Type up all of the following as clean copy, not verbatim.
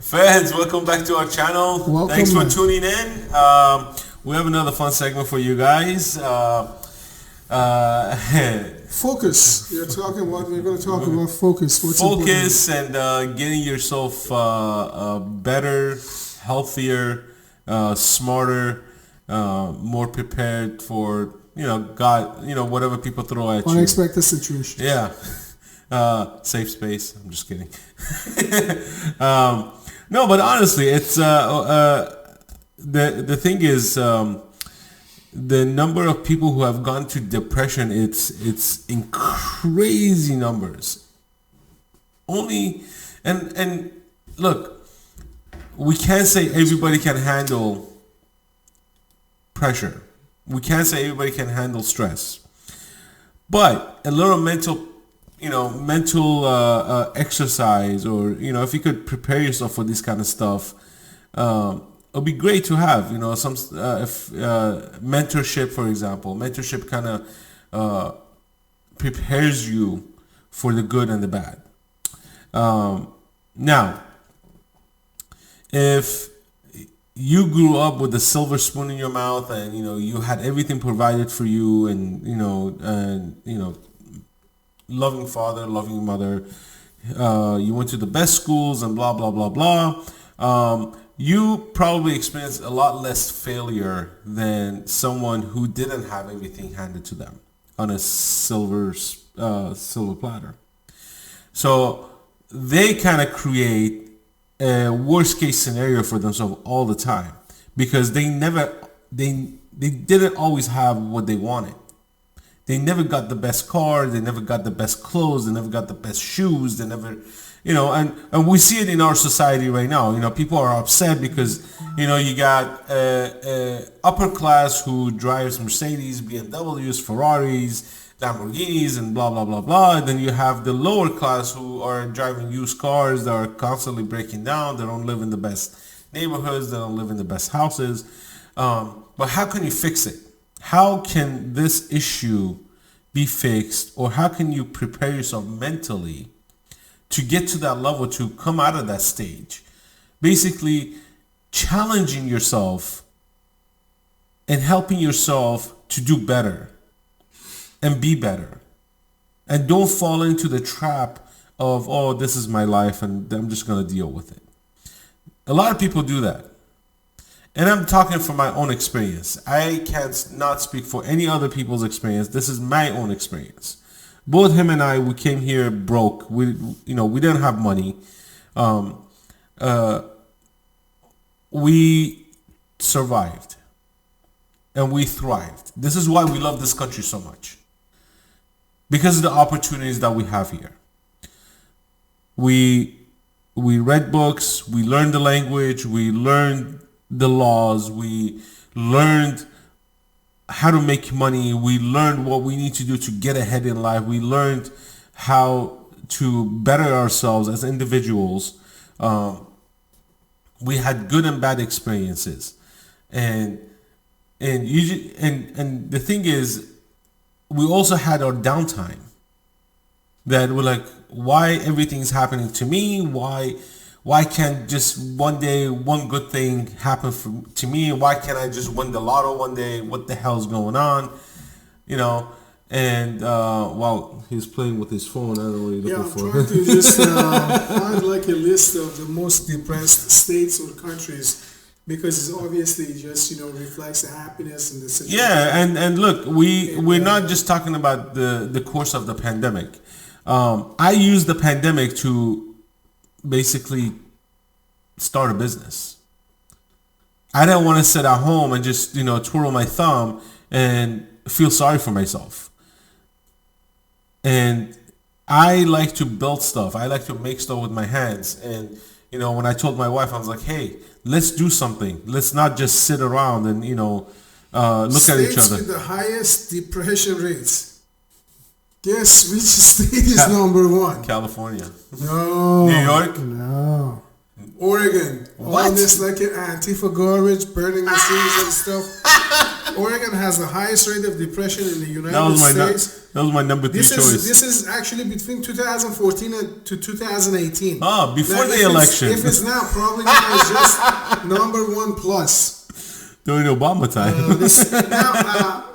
Fans, welcome back to our channel. Welcome Thanks for back. tuning in. We have another fun segment for you guys. Focus. We're going to talk about focus. What's Focus and getting yourself better, healthier, smarter, more prepared for God, whatever people throw at you. Unexpected situation. Yeah. Safe space. I'm just kidding. No, but honestly, it's the thing is the number of people who have gone to depression. It's in crazy numbers. And look, we can't say everybody can handle pressure. We can't say everybody can handle stress. But a little mental exercise, or if you could prepare yourself for this kind of stuff, it'll be great to have. Some mentorship, for example. Mentorship kind of prepares you for the good and the bad. Now, if you grew up with a silver spoon in your mouth, and you had everything provided for you, and loving father, loving mother, you went to the best schools and blah blah blah blah, you probably experienced a lot less failure than someone who didn't have everything handed to them on a silver platter. So they kind of create a worst case scenario for themselves all the time, because they didn't always have what they wanted. They never got the best car. They never got the best clothes. They never got the best shoes. They never, and we see it in our society right now. People are upset because, you got upper class who drives Mercedes, BMWs, Ferraris, Lamborghinis, and blah, blah, blah, blah. And then you have the lower class who are driving used cars that are constantly breaking down. They don't live in the best neighborhoods. They don't live in the best houses. But how can you fix it? How can this issue be fixed, or how can you prepare yourself mentally to get to that level, to come out of that stage? Basically, challenging yourself and helping yourself to do better and be better. And don't fall into the trap of, oh, this is my life and I'm just going to deal with it. A lot of people do that. And I'm talking from my own experience. I can't not speak for any other people's experience. This is my own experience. Both him and I, we came here broke. We didn't have money. We survived and we thrived. This is why we love this country so much, because of the opportunities that we have here. We read books. We learned the language. We learned the laws. We learned how to make money. We learned what we need to do to get ahead in life. We learned how to better ourselves as individuals. We had good and bad experiences, and the thing is, we also had our downtime. That we're like, why everything's happening to me? Why can't just one day one good thing happen to me? Why can't I just win the lotto one day? What the hell's going on? And while he's playing with his phone, I don't know what he's looking for. I'm trying to just find like a list of the most depressed states or countries, because it's obviously just reflects the happiness and the situation. Yeah, and look, we're not just talking about the course of the pandemic. I used the pandemic to basically start a business. I didn't want to sit at home and just twirl my thumb and feel sorry for myself. And I like to build stuff. I like to make stuff with my hands. And when I told my wife, I was like, hey, let's do something. Let's not just sit around and look at each other. States with the highest depression rates. Guess which state is number one? California. No. New York? No. Oregon. What? All this like an Antifa garbage, burning the cities and stuff. Oregon has the highest rate of depression in the That United was my States. that was my number 3 choice. This is actually between 2014 and to 2018. Ah, before Now, the election. If it's now, probably now it's just number one plus. During Obama time.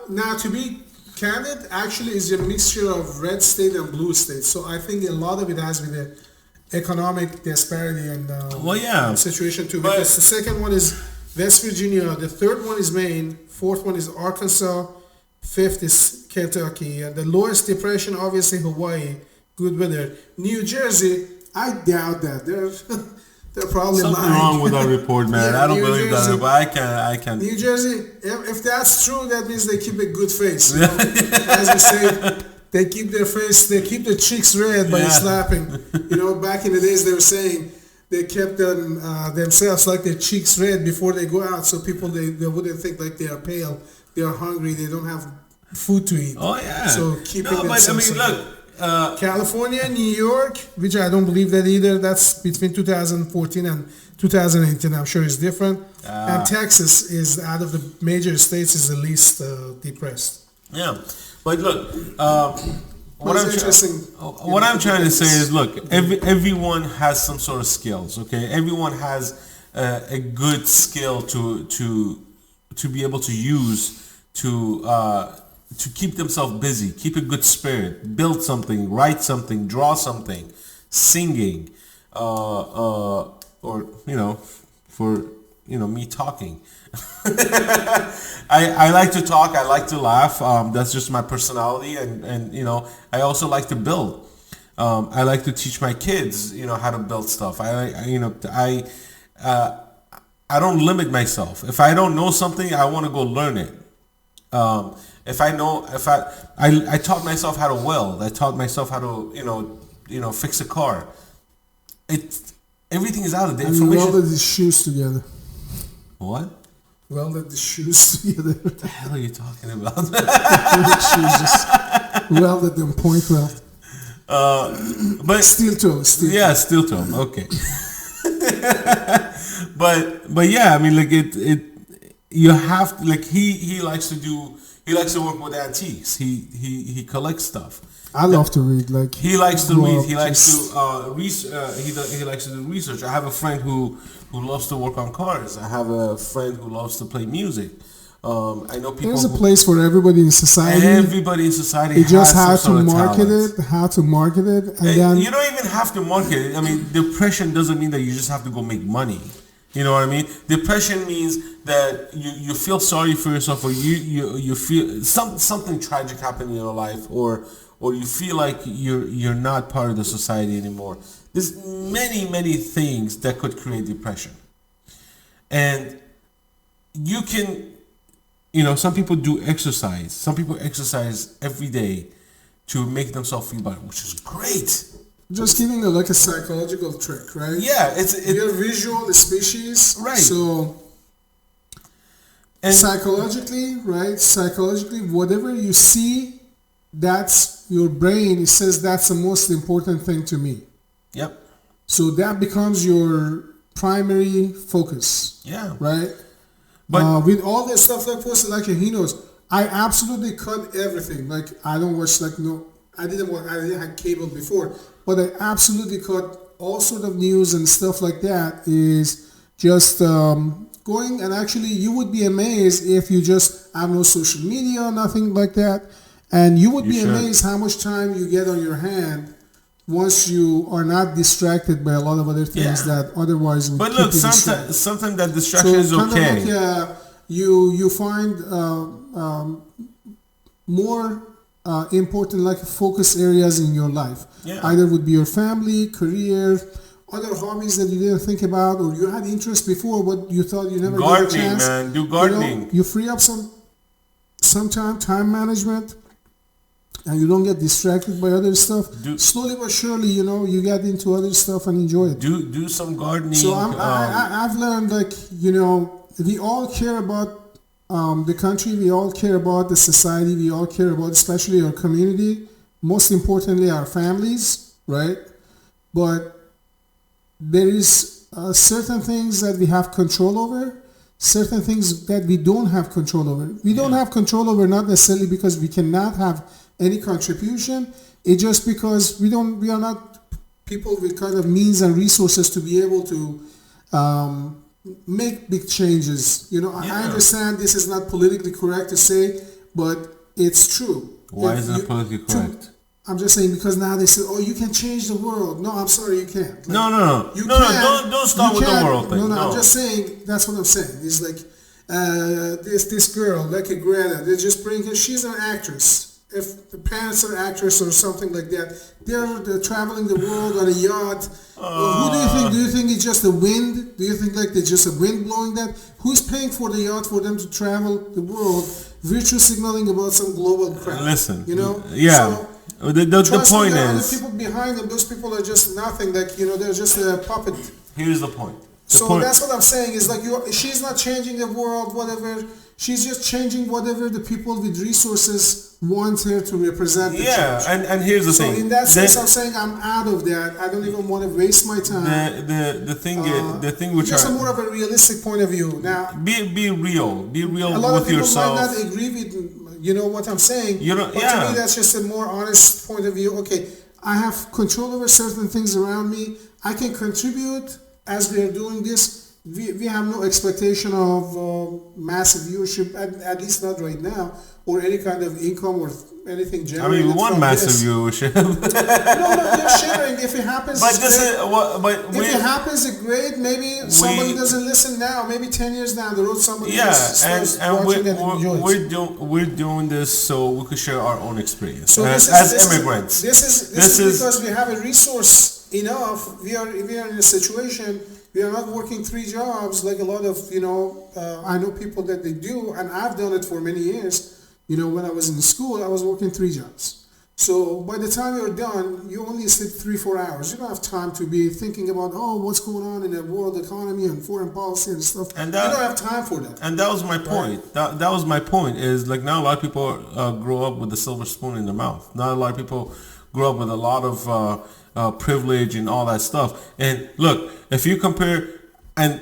Now, to be candid, actually is a mixture of red state and blue state. So I think a lot of it has with the economic disparity and situation too. Because the second one is West Virginia, the third one is Maine, fourth one is Arkansas, fifth is Kentucky, and the lowest depression, obviously Hawaii, good weather. New Jersey, I doubt that. They're probably something lying. wrong with that report, man. I don't New believe Jersey, that, but I can. New Jersey, if that's true, that means they keep a good face. You know? As we say, they keep their face, they keep their cheeks red by slapping. You know, back in the days they were saying they kept them themselves like their cheeks red before they go out, so people they wouldn't think like they are pale, they are hungry, they don't have food to eat. Oh yeah. So keeping but I mean, look. California, New York, which I don't believe that either. That's between 2014 and 2018. I'm sure it's different. And Texas is out of the major states is the least depressed. Yeah, but look, what I'm trying to say is, look, everyone has some sort of skills. Okay, everyone has a good skill to be able to use to keep themselves busy, keep a good spirit, build something, write something, draw something, singing, or for me talking. I like to talk. I like to laugh. That's just my personality, and I also like to build. I like to teach my kids, how to build stuff. I don't limit myself. If I don't know something, I want to go learn it. I taught myself how to weld. I taught myself how to, fix a car. Everything is out of the information. And welded the shoes together. What? Welded the shoes together. What the hell are you talking about? Shoes, just welded them, point weld. But steel toe. Steel toe. Okay. but yeah, I mean, like you have to, like he likes to work with antiques. He collects stuff. I love to read. Like he likes to read. He likes to he likes to do research. I have a friend who loves to work on cars. I have a friend who loves to play music. I know people. There's a place for everybody in society. Everybody in society. You just have to market it. How to market it, and then you don't even have to market it. I mean, depression doesn't mean that you just have to go make money. You know what I mean? Depression means that you feel sorry for yourself, or you feel something tragic happened in your life, or you feel like you're not part of the society anymore. There's many things that could create depression, and you can, some people do exercise. Some people exercise every day to make themselves feel better, which is great. Just giving like a psychological trick, right? Yeah, we're a visual species, right? So, and psychologically, whatever you see, that's your brain. It says that's the most important thing to me. Yep. So that becomes your primary focus. Yeah. Right. But with all this stuff like posted, like he knows, I absolutely cut everything. Like I don't watch I didn't have cable before. But I absolutely cut all sort of news and stuff like that. Is just going, and actually you would be amazed if you just have no social media, nothing like that, and you would be amazed how much time you get on your hand once you are not distracted by a lot of other things that otherwise would. But look, sometimes that distraction is okay. Like, you find more important like focus areas in your life. Either would be your family, career, other hobbies that you didn't think about, or you had interest before but you thought you never got a chance. Man, do gardening. You free up some time management, and you don't get distracted by other stuff. Slowly but surely, you get into other stuff and enjoy it. Do some gardening. So I've learned, like, we all care about the country, we all care about the society, we all care about especially our community, most importantly our families, right? But there is certain things that we have control over, certain things that we don't have control over. We don't have control over not necessarily because we cannot have any contribution. It's just because we are not people with kind of means and resources to be able to make big changes. You know, I understand this is not politically correct to say, but it's true. Why isn't it politically correct? I'm just saying because now they say, "Oh, you can change the world." No, I'm sorry, you can't. Like, no. Don't start with the world thing. No, I'm just saying. That's what I'm saying. It's like this girl, like a Greta. They just bring her. She's an actress. If the parents are actress or something like that, they're traveling the world on a yacht. Who do you think? Do you think it's just the wind? Do you think like there's just a wind blowing that? Who's paying for the yacht for them to travel the world, virtue signaling about some global crap? Listen, you know, yeah. So, the point is, the people behind them, those people are just nothing. Like, you know, they're just a puppet. Here's the point. That's what I'm saying. Is like she's not changing the world, whatever. She's just changing whatever the people with resources want her to represent. Yeah, and here's the thing. So in that sense, I'm saying I'm out of that. I don't even want to waste my time. The thing which just a more of a realistic point of view. Now, be real with yourself. A lot of people might not agree with what I'm saying. But to me, that's just a more honest point of view. Okay, I have control over certain things around me. I can contribute as we are doing this. We have no expectation of massive viewership, at least not right now, or any kind of income or anything generated. I mean, we want massive viewership. No, just sharing. If it happens, if it happens, it's great. Maybe somebody doesn't listen now. Maybe 10 years down the road, somebody starts watching and enjoys. We're doing this so we could share our own experience so as immigrants. This is because we have a resource enough. We are in a situation. We are not working 3 jobs like a lot of, I know people that they do, and I've done it for many years. You know, when I was in school, I was working 3 jobs. So by the time you're done, you only sleep 3-4 hours. You don't have time to be thinking about, what's going on in the world economy and foreign policy and stuff. And you don't have time for that. And that was my point. Right? That was my point is like now a lot of people grow up with a silver spoon in their mouth. Not a lot of people grow up with a lot of privilege and all that stuff. And look, if you compare, and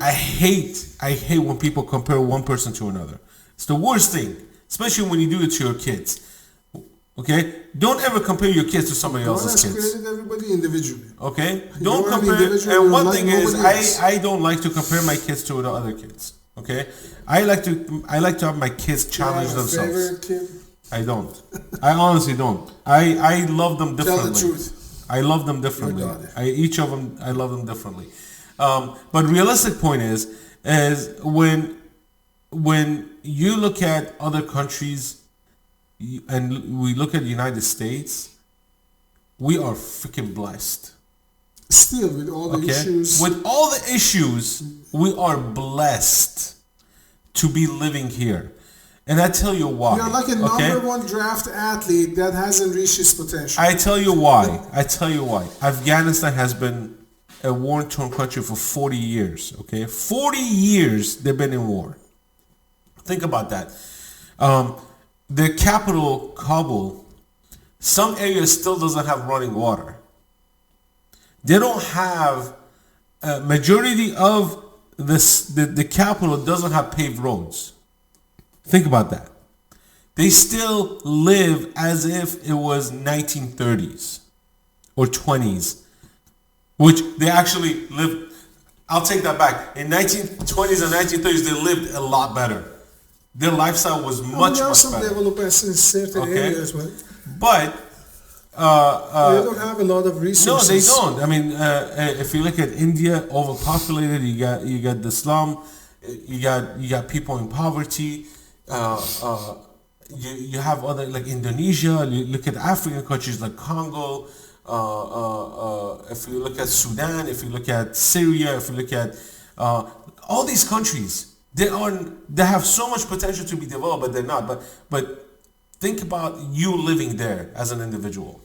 I hate when people compare one person to another. It's the worst thing, especially when you do it to your kids. Okay, don't ever compare your kids to somebody else's kids. God has created everybody individually. Okay, don't compare. And one thing is, I don't like to compare my kids to the other kids. Okay, I like to have my kids challenge themselves. Favorite kid? I don't. I honestly don't. I love them differently. Tell the truth. I love them differently. Each of them, I love them differently. But realistic point is when you look at other countries and we look at the United States, we are freaking blessed. Still, with all the issues. With all the issues, we are blessed to be living here. And I tell you why. You're like a number 1 draft athlete that hasn't reached his potential. I tell you why. Afghanistan has been a war-torn country for 40 years. Okay, 40 years they've been in war. Think about that. The capital, Kabul, some areas still doesn't have running water. They don't have. Majority of the capital doesn't have paved roads. Think about that. They still live as if it was 1930s or 20s, which they actually lived. I'll take that back. In 1920s and 1930s, they lived a lot better. Their lifestyle was much better. Some developments in certain areas, but they don't have a lot of resources. No, they don't. I mean, if you look at India, overpopulated. You got the slum. You got people in poverty. You have other like Indonesia. You look at African countries like Congo. If you look at Sudan, if you look at Syria, if you look at all these countries, they have so much potential to be developed, but they're not. But think about you living there as an individual.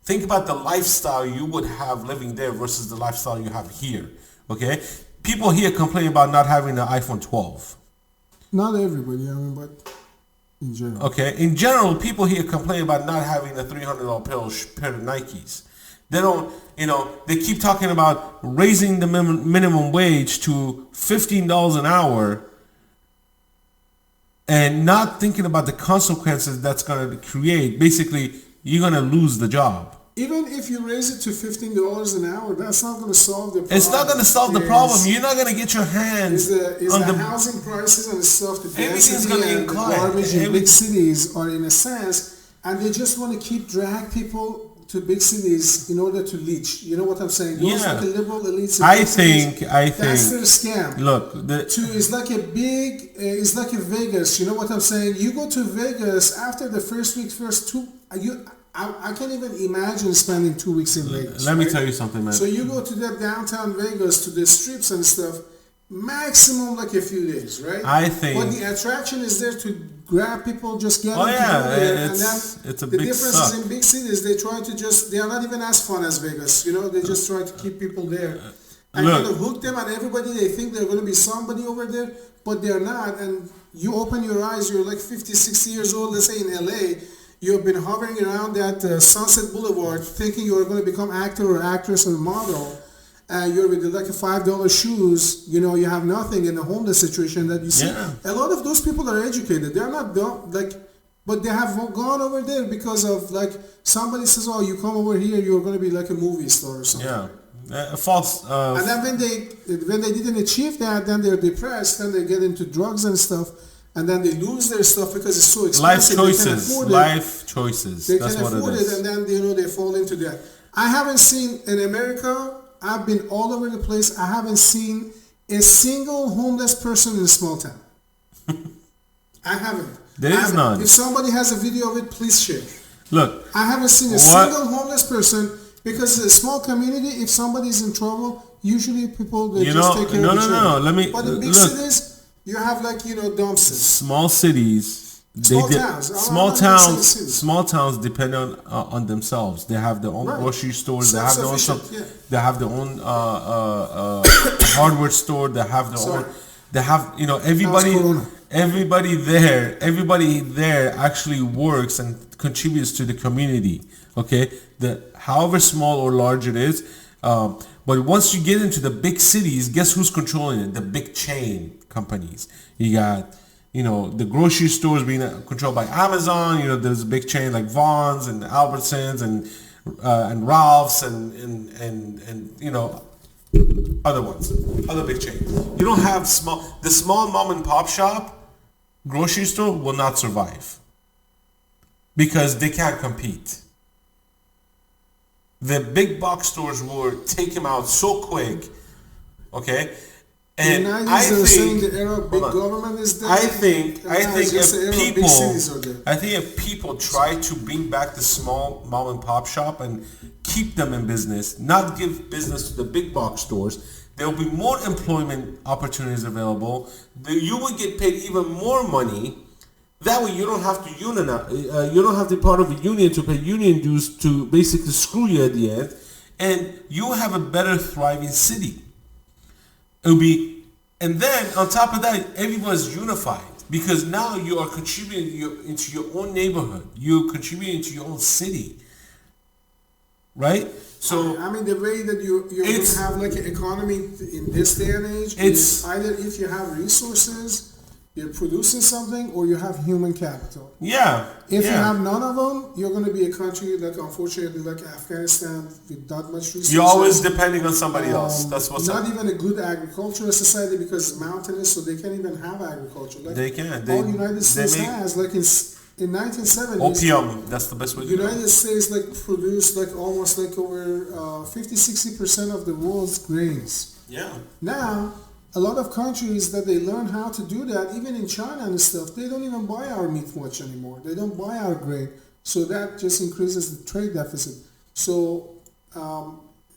Think about the lifestyle you would have living there versus the lifestyle you have here. Okay, people here complain about not having an iPhone 12. Not everybody, but in general. Okay, in general, people here complain about not having a $300 pair of Nikes. They don't, they keep talking about raising the minimum wage to $15 an hour and not thinking about the consequences that's going to create. Basically, you're going to lose the job. Even if you raise it to $15 an hour, that's not going to solve the problem. It's not going to solve the problem. You're not going to get your hands on the housing prices and the stuff. The everything's going to incline. The garbage in big cities are in a sense, and they just want to keep drag people to big cities in order to leech. You know what I'm saying? Those are the liberal elites. I think that's their scam. Look, it's like it's like a Vegas. You know what I'm saying? You go to Vegas after the first week, I can't even imagine spending 2 weeks in Vegas. Let me tell you something, man. So you go to that downtown Vegas, to the strips and stuff, maximum like a few days, right? I think. But the attraction is there to grab people, just get them to go there. And then it's a the big difference suck. is in big cities, they try to they are not even as fun as Vegas. They just try to keep people there. And kind of hook them, and everybody, they think they're going to be somebody over there, but they're not. And you open your eyes, you're like 50, 60 years old, let's say in LA, you've been hovering around that Sunset Boulevard thinking you're going to become actor or actress or model. You're with like a $5 shoes, you have nothing in the homeless situation that you see. Yeah. A lot of those people are educated. They're not dumb, but they have gone over there because of somebody says, oh, you come over here, you're going to be like a movie star or something. Yeah. False. And then when they didn't achieve that, then they're depressed, then they get into drugs and stuff. And then they lose their stuff because it's so expensive. Life choices. They That's can afford it, and then they fall into that. I haven't seen in America. I've been all over the place. I haven't seen a single homeless person in a small town. I haven't. There is none. If somebody has a video of it, please share. Look, I haven't seen a single homeless person because it's a small community. If somebody's in trouble, usually people just take care of each other. No. But in big cities, you have dumpsters. Small cities. Small towns depend on themselves. They have their own grocery stores. They have their own. They have their own hardware store. They have their own. They have everybody there actually works and contributes to the community. Okay, however small or large it is. But once you get into the big cities, guess who's controlling it? The big chain companies. You got, the grocery stores being controlled by Amazon. There's a big chain like Vaughn's and Albertsons and Ralph's and other ones, other big chains. You don't have the small mom and pop shop grocery store will not survive because they can't compete. The big box stores will take him out so quick, okay? And I think the era of big government is there. I think if people try to bring back the small mom and pop shop and keep them in business, not give business to the big box stores, there will be more employment opportunities available. You will get paid even more money. That way you don't have to unionize. You don't have to be part of a union to pay union dues to basically screw you at the end. And you have a better thriving city. It'll be, and then on top of that, everyone's unified because now you are contributing into your own neighborhood. You're contributing to your own city. Right? So I mean, the way that you're going to have an economy in this day and age is either if you have resources, you're producing something, or you have human capital. Yeah. If you have none of them, you're going to be a country unfortunately like Afghanistan with not much resources. You're always depending on somebody else. That's what's not even a good agricultural society because it's mountainous, so they can't even have agriculture. They can't. All the United States has, in 1970s, opium. That's the best way to do it. United States produced almost over 50-60% of the world's grains. Yeah. Now, a lot of countries that they learn how to do that, even in China and stuff, they don't even buy our meat much anymore. They don't buy our grain. So that just increases the trade deficit. So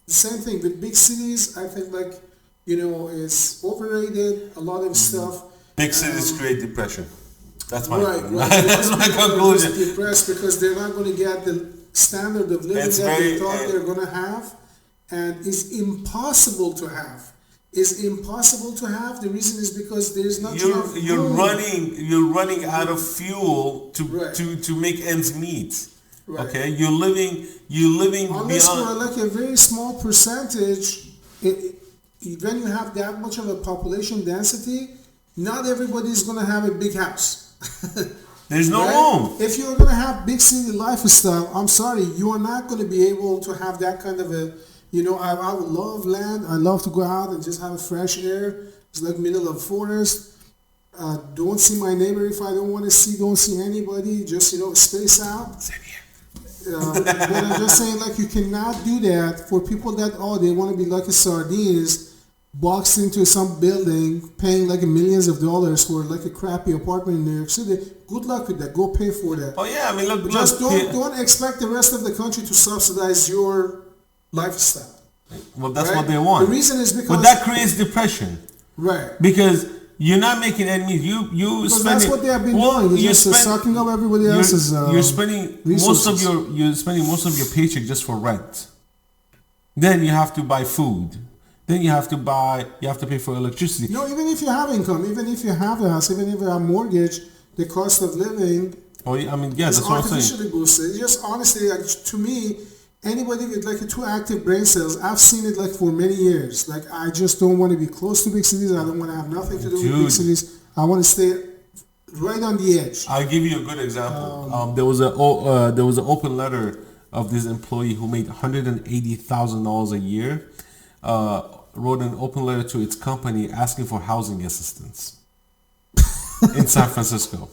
same thing with big cities, I think it's overrated, a lot of stuff. Big cities create depression. That's my That's my conclusion. Depressed because they're not going to get the standard of living they thought they're going to have, and it's impossible to have. The reason is because there's not enough you're running out of fuel to make ends meet. Right. Okay, you're living Unless beyond. for like a very small percentage, when you have that much of a population density, not everybody is going to have a big house. There's no Right? room. If you're going to have big city lifestyle, I'm sorry, you are not going to be able to have that kind of a, I would love land. I love to go out and just have a fresh air. It's like middle of forest. Don't see my neighbor if I don't want to see. Don't see anybody. Just space out. Same here. But I'm just saying, like, you cannot do that for people that they want to be like a sardines, boxed into some building, paying like millions of dollars for like a crappy apartment in New York City. Good luck with that. Go pay for that. Oh yeah, I mean, look, Just look. don't expect the rest of the country to subsidize your lifestyle. Well, that's Right? what they want. The reason is because But that creates depression. right. Because you're not making enemies. You Because spending. that's what they have been well, doing. It's you just sucking up everybody else's. You're spending resources. you're spending most of your paycheck just for rent. Then you have to buy food. Then you have to pay for electricity. No, even if you have income, even if you have a house, even if you have a mortgage, the cost of living Oh, I mean, yeah, is that's what I'm saying. artificially boosted. It's just honestly, like, to me, anybody with like two active brain cells, I've seen it like for many years. Like, I just don't want to be close to big cities. I don't want to have nothing to do with big cities. I want to stay right on the edge. I'll give you a good example. There was an open letter of this employee who made $180,000 a year. Wrote an open letter to its company asking for housing assistance in San Francisco.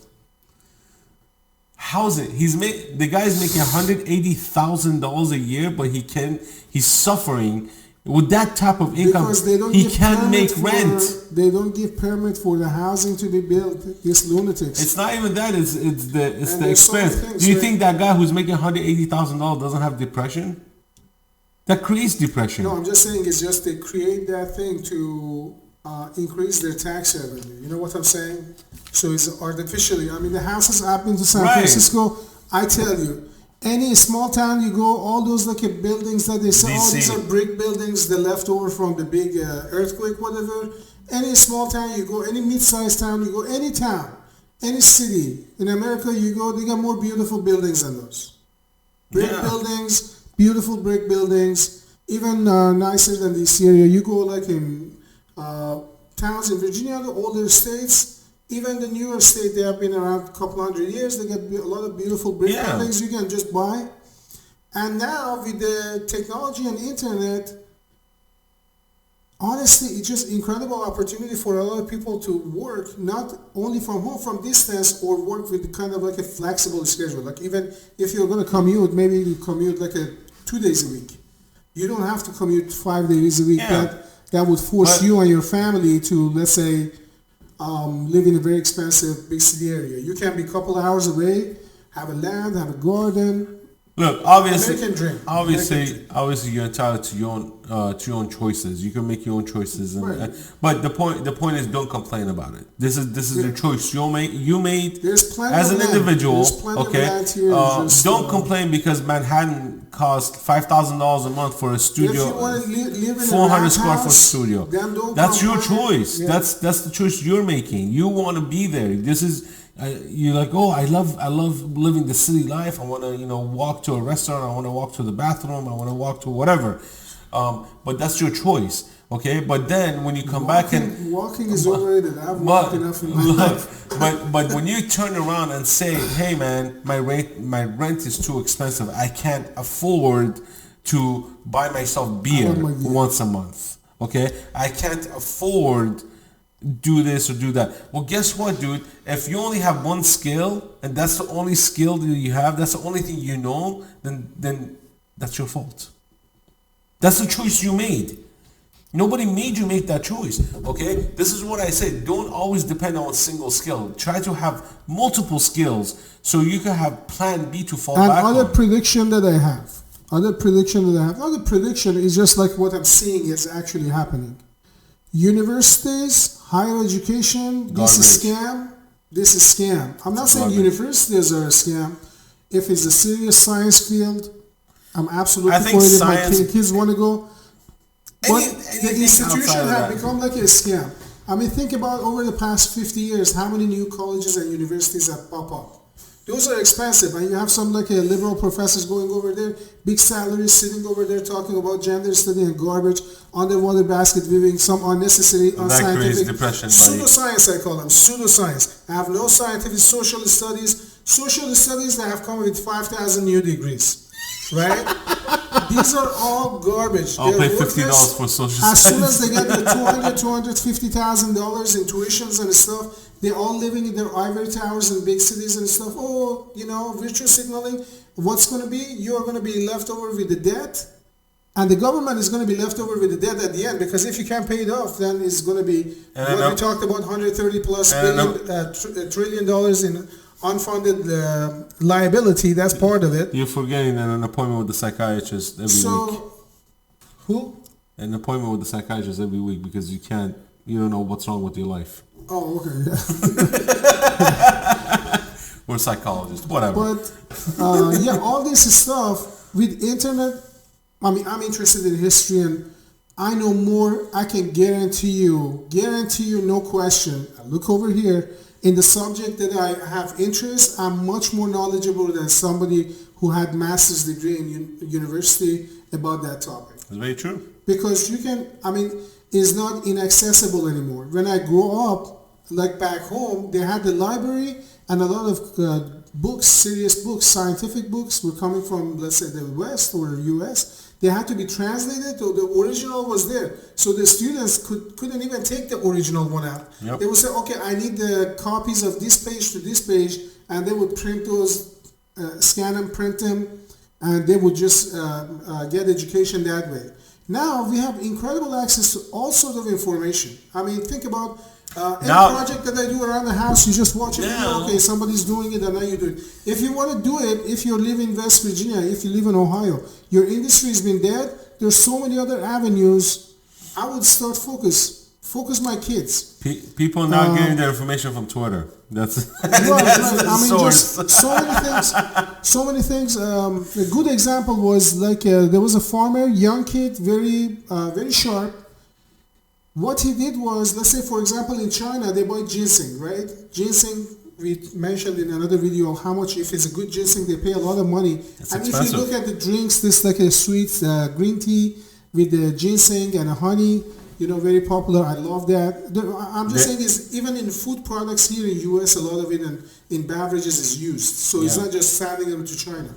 Housing. The guy's making $180,000 a year, but he's suffering with that type of income. Because they don't He give can't permit make rent. They don't give permit for the housing to be built. These lunatics. It's not even that. It's the And there's so many expense. things, Do you right? think that guy who's making $180,000 doesn't have depression? That creates depression. No, I'm just saying it's just they create that thing to increase their tax revenue. You know what I'm saying? So it's artificially. I mean, the houses I've been to San Right. Francisco, I tell you, any small town you go, all those like buildings that they say, DC. these are brick buildings, the leftover from the big earthquake, whatever. Any small town you go, any mid-sized town you go, any town, any city in America you go, they got more beautiful buildings than those. Brick buildings. Beautiful brick buildings, even nicer than this area. You go like in towns in Virginia, the older states, even the newer state, they have been around a couple hundred years. They get a lot of beautiful brick buildings you can just buy. And now with the technology and internet, honestly, it's just incredible opportunity for a lot of people to work, not only from home, from distance, or work with kind of like a flexible schedule. Like even if you're going to commute, maybe you commute like 2 days a week. You don't have to commute 5 days a week. Yeah. That would force you and your family to, let's say, live in a very expensive big city area. You can be a couple of hours away, have a land, have a garden. Look, obviously, American dream. obviously, you're entitled to your own choices. You can make your own choices, but the point is, don't complain about it. This is your choice you made There's plenty as of an land. individual. There's plenty of Okay, land here, just, don't complain because Manhattan costs $5,000 a month for a studio. If you want to live in a 400 ranch square foot house, studio. then don't That's your complain. choice. Yeah. That's the choice you're making. You want to be there. This is. You're like, oh, I love living the city life. I want to, walk to a restaurant. I want to walk to the bathroom. I want to walk to whatever. But that's your choice, okay? But then when you come back and walking is overrated. I've walked enough in my life. but when you turn around and say, hey man, my rent is too expensive. I can't afford to buy myself beer once a month. Okay, I can't afford do this or do that. Well, guess what, dude? If you only have one skill and that's the only skill that you have, that's the only thing you know, then that's your fault. That's the choice you made. Nobody made you make that choice, okay? This is what I say. Don't always depend on a single skill. Try to have multiple skills so you can have plan B to fall back on. Other prediction is just like what I'm seeing is actually happening. Universities, higher education, this is scam. I'm not saying universities are a scam. If it's a serious science field, I'm absolutely for it. If my kids want to go. But the institution have become like a scam. I mean, think about over the past 50 years, how many new colleges and universities have popped up? Those are expensive, and you have some like a liberal professors going over there, big salaries sitting over there talking about gender study and garbage, underwater basket weaving, some unnecessary, That creates unscientific depression, buddy. pseudoscience. I call them pseudoscience. I have no scientific social studies. Social studies that have come with 5,000 new degrees, right? These are all garbage. I'll They're pay $50 worthless. for social As soon as studies. they get the $250,000 in tuitions and stuff, they're all living in their ivory towers in big cities and stuff. Oh, virtue signaling. What's going to be? You're going to be left over with the debt, and the government is going to be left over with the debt at the end, because if you can't pay it off, then it's going to be what we talked about, 130 plus trillion dollars in unfunded liability. That's part of it. You're forgetting that an appointment with the psychiatrist every week. Who? An appointment with the psychiatrist every week, because you don't know what's wrong with your life. Oh, okay. Or psychologist, whatever. But all this stuff with internet. I mean, I'm interested in history, and I know more. I can guarantee you, no question. I look over here in the subject that I have interest. I'm much more knowledgeable than somebody who had master's degree in university about that topic. It's very true. Because it's not inaccessible anymore. When I grew up, like back home, they had the library, and a lot of books, serious books, scientific books were coming from, let's say, the West or US. They had to be translated, or the original was there. So the students couldn't even take the original one out. Yep. They would say, okay, I need the copies of this page to this page, and they would print those, scan them, print them, and they would just get education that way. Now we have incredible access to all sorts of information. I mean, think about any project that I do around the house. You just watch it. Okay, somebody's doing it, and now you do it. If you want to do it, if you live in West Virginia, if you live in Ohio, your industry has been dead. There's so many other avenues. I would start focus my kids. People now getting their information from Twitter. That's right. I mean, source. just so many things. A good example was like there was a farmer, young kid, very sharp. What he did was, let's say, for example, in China, they buy ginseng, right? Ginseng, we mentioned in another video how much, if it's a good ginseng, they pay a lot of money. It's and expensive. If you look at the drinks, this like a sweet green tea with the ginseng and honey, very popular. I love that. I'm just saying is even in food products here in US, a lot of it in beverages is used. So it's not just sending them to China.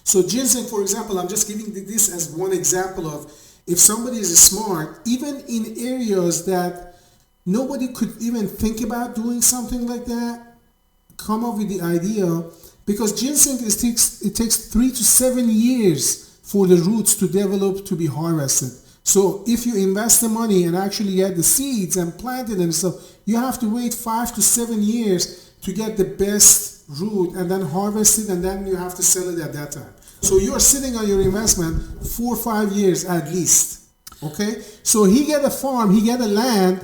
So ginseng, for example, I'm just giving this as one example of, if somebody is smart, even in areas that nobody could even think about doing something like that, come up with the idea, because ginseng it takes 3 to 7 years for the roots to develop to be harvested. So if you invest the money and actually get the seeds and plant it and stuff, you have to wait 5 to 7 years to get the best root and then harvest it, and then you have to sell it at that time. So you're sitting on your investment 4 or 5 years at least. Okay? So he get a farm, he get a land,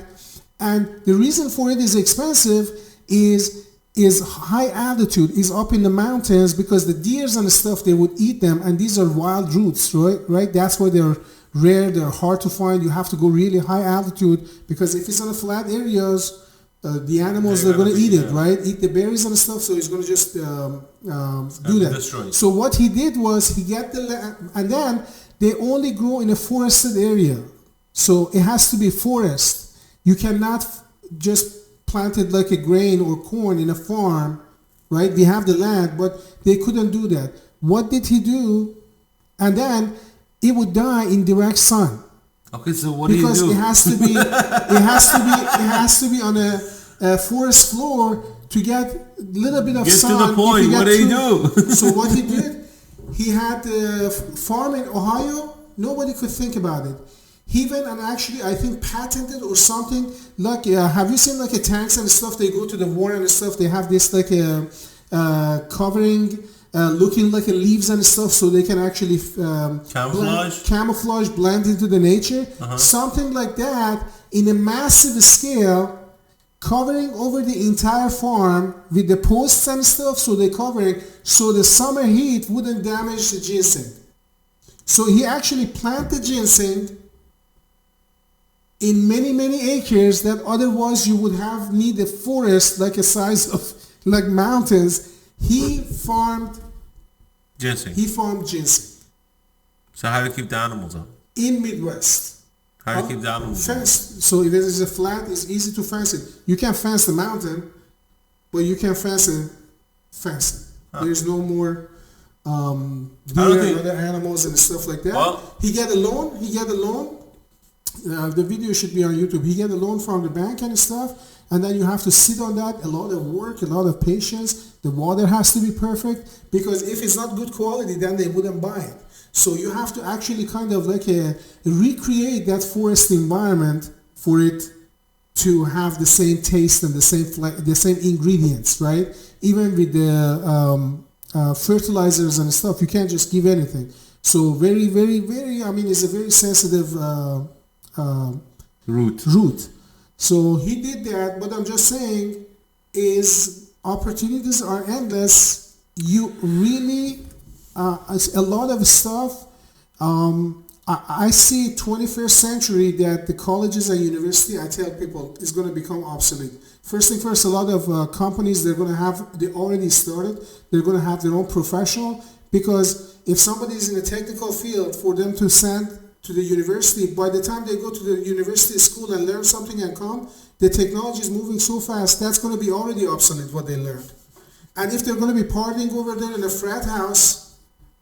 and the reason for it is expensive is high altitude, is up in the mountains, because the deers and stuff, they would eat them, and these are wild roots, right? That's why they're rare, they're hard to find. You have to go really high altitude, because if it's on the flat areas, the animals, they're going to eat it, right? Eat the berries and stuff, so he's going to just do that. Destroy. So what he did was he get the land, and then they only grow in a forested area. So it has to be forest. You cannot just plant it like a grain or corn in a farm, right? We have the land, but they couldn't do that. What did he do? And then it would die in direct sun. Okay, so what do you do? Because it has to be on a forest floor to get a little bit of sun. Get to the point. What do you do? So what he did, he had a farm in Ohio. Nobody could think about it. He went and actually, I think, patented or something. Like, have you seen like a tanks and stuff? They go to the war and stuff. They have this like a covering. Looking like leaves and stuff, so they can actually camouflage, blend into the nature. Something like that in a massive scale, covering over the entire farm with the posts and stuff, so they cover it, so the summer heat wouldn't damage the ginseng. So he actually planted ginseng in many acres that otherwise you would need a forest like a size of like mountains. He farmed Ginseng. ginseng So how to keep the animals up? in Midwest. How to keep the animals up? Fenced. So if it is a flat, it's easy to fence it. You can fence the mountain, but you can fence it. There's no more deer and other animals and stuff like that. Well, He get a loan. The video should be on YouTube. He get a loan from the bank and stuff, and then you have to sit on that. A lot of work, a lot of patience. The water has to be perfect, because if it's not good quality, then they wouldn't buy it. So you have to actually kind of like recreate that forest environment for it to have the same taste and the same ingredients, right? Even with the fertilizers and stuff, you can't just give anything. So very, very, very. I mean, it's a very sensitive route. So he did that, but I'm just saying, is opportunities are endless. You really, a lot of stuff. I see 21st century that the colleges and university, I tell people, is going to become obsolete. First thing first, a lot of companies, they already started, they're going to have their own professional, because if somebody is in a technical field, for them to send to the university, by the time they go to the university school and learn something and come, the technology is moving so fast, that's going to be already obsolete what they learned. And if they're going to be partying over there in a frat house,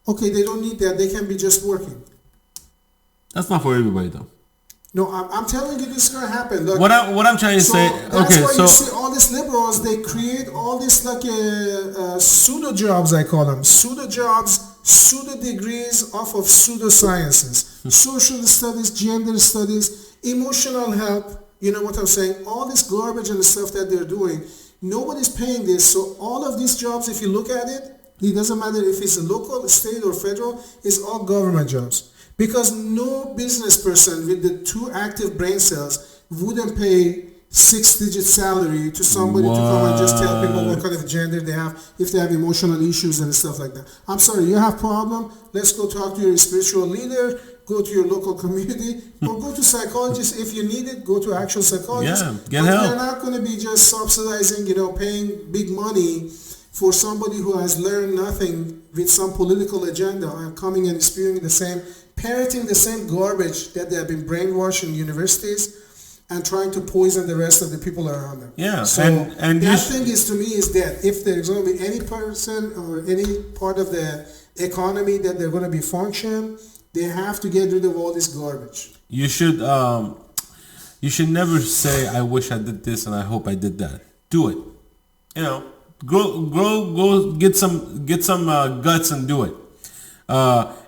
okay, they don't need that, they can be just working. That's not for everybody though. No, I'm telling you, this is going to happen. Look, what I'm trying to say, that's why you see all these liberals, they create all these like pseudo jobs, I call them. Pseudo jobs, pseudo degrees off of pseudo sciences. Social studies, gender studies, emotional help, you know what I'm saying? All this garbage and stuff that they're doing, nobody's paying this. So all of these jobs, if you look at it, it doesn't matter if it's a local, state, or federal, it's all government jobs. Because no business person with the 2 active brain cells wouldn't pay 6-digit salary to somebody to come and just tell people what kind of gender they have, if they have emotional issues and stuff like that. I'm sorry, you have problem, let's go talk to your spiritual leader, go to your local community, or go to psychologists if you need it, go to actual psychologists. Yeah, get help. They're not going to be just subsidizing, paying big money for somebody who has learned nothing with some political agenda and coming and parroting the same garbage that they have been brainwashed in universities and trying to poison the rest of the people around them. Yeah, so and that thing is, to me, is that if there's going to be any person or any part of the economy that they're going to be function, they have to get rid of all this garbage. You should never say, I wish I did this and I hope I did that. Do it. Go get some guts and do it.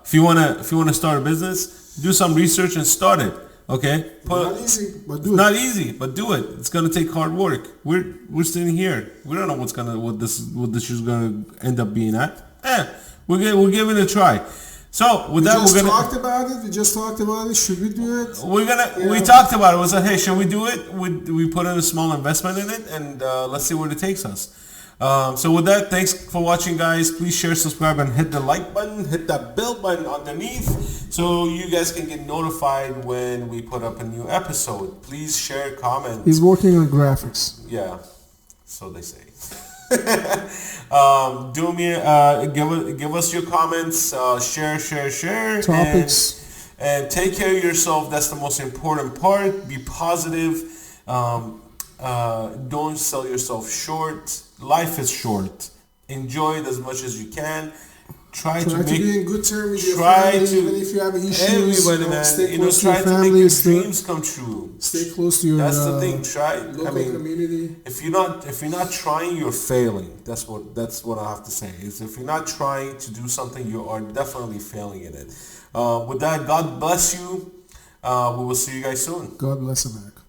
If you wanna start a business, do some research and start it. Okay, not easy, but do it. Not easy, but do it. It's gonna take hard work. We're sitting here. We don't know what this is gonna end up being at. We're giving it a try. So with that, we just talked about it. Should we do it? We talked about it. We said, hey, should we do it? We put in a small investment in it, and let's see where it takes us. So with that, thanks for watching, guys. Please share, subscribe, and hit the like button. Hit that bell button underneath so you guys can get notified when we put up a new episode. Please share, comment. He's working on graphics. Yeah, so they say. Give us your comments. Share. Topics. And take care of yourself. That's the most important part. Be positive. Don't sell yourself short. Life is short. Enjoy it as much as you can. Try to be in good terms with your family, even if you have issues. Everybody, man. Stay close to your family. Make your dreams come true. Stay close to your That's the thing. Local community. If you're not trying, you're failing. That's what I have to say. Is if you're not trying to do something, you are definitely failing in it. With that, God bless you. We will see you guys soon. God bless America.